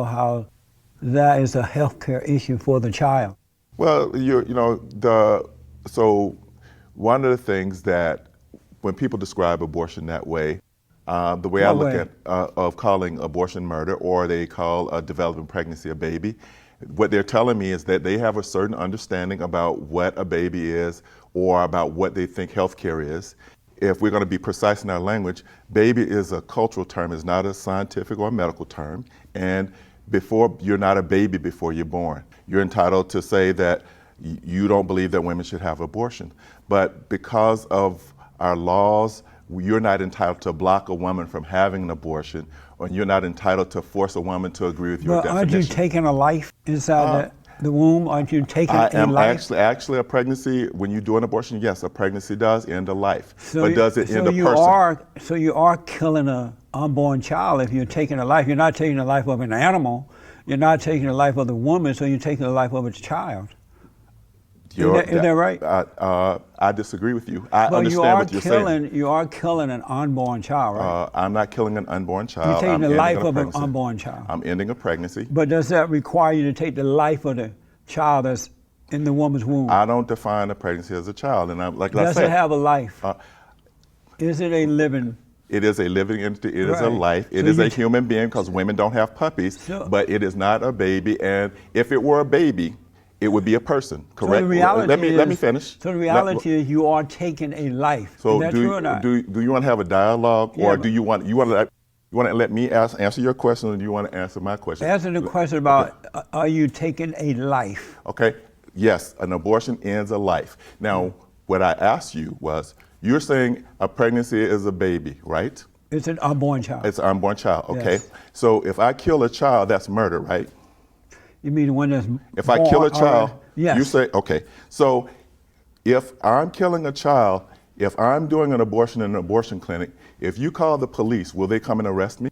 how that is a healthcare issue for the child. Well, so one of the things that when people describe abortion that way, the way I What look way? at of calling abortion murder, or they call a developing pregnancy a baby, what they're telling me is that they have a certain understanding about what a baby is or about what they think healthcare is. If we're going to be precise in our language, baby is a cultural term, it's not a scientific or medical term. And you're not a baby before you're born. You're entitled to say that you don't believe that women should have abortion. But because of our laws, you're not entitled to block a woman from having an abortion, or you're not entitled to force a woman to agree with your But aren't you definition. taking a life inside the womb? Aren't you taking I a am life? actually a pregnancy, when you do an abortion, yes, a pregnancy does end a life. But does it end a you person? So you are killing an unborn child if you're taking a life. You're not taking the life of an animal. You're not taking the life of the woman, so you're taking the life of a child. Is that right? I disagree with you. I Well, understand what you're saying. you are killing an unborn child, right? I'm not killing an unborn child. You're taking I'm the ending life a of an pregnancy. unborn child. I'm ending a pregnancy. But does that require you to take the life of the child that's in the woman's womb? I don't define a pregnancy as a child, and Does it have a life? Is it a living? It is a living entity. It is a Right. life. It So is you a human being, because women don't have puppies. So- But it is not a baby. And if it were a baby, it would be a person. Correct. So the reality Let me finish. So the reality is you are taking a life. So is that true or not? do you want to have a dialogue, Yeah, or but- do you want to let me answer your question, or do you want to answer my question? Answer the question about are you taking a life? Okay. Yes, an abortion ends a life. Now, what I asked you was, you're saying a pregnancy is a baby, right? It's an unborn child. It's an unborn child. Okay. Yes. So if I kill a child, that's murder, right? You mean the one that's If I kill a born child, already? Yes. you say, okay. So if I'm killing a child, if I'm doing an abortion in an abortion clinic, if you call the police, will they come and arrest me?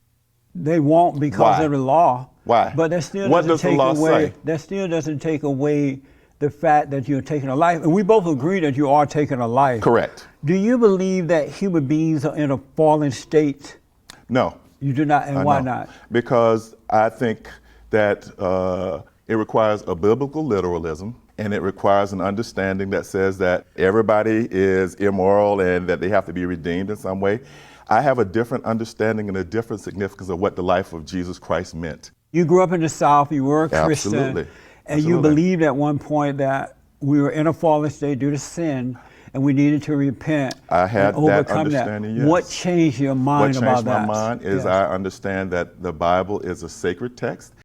They won't because Why? of the law. Why? But that still What doesn't does the take law away. say? That still doesn't take away the fact that you're taking a life. And we both agree that you are taking a life. Correct. Do you believe that human beings are in a fallen state? No. You do not, and why No. not? Because I think that it requires a biblical literalism, and it requires an understanding that says that everybody is immoral and that they have to be redeemed in some way. I have a different understanding and a different significance of what the life of Jesus Christ meant. You grew up in the South, you were a Christian, Absolutely. and you believed at one point that we were in a fallen state due to sin, and we needed to repent I had and that overcome understanding, that. yes. What changed your What mind changed about my that? mind is Yes. I understand that the Bible is a sacred text.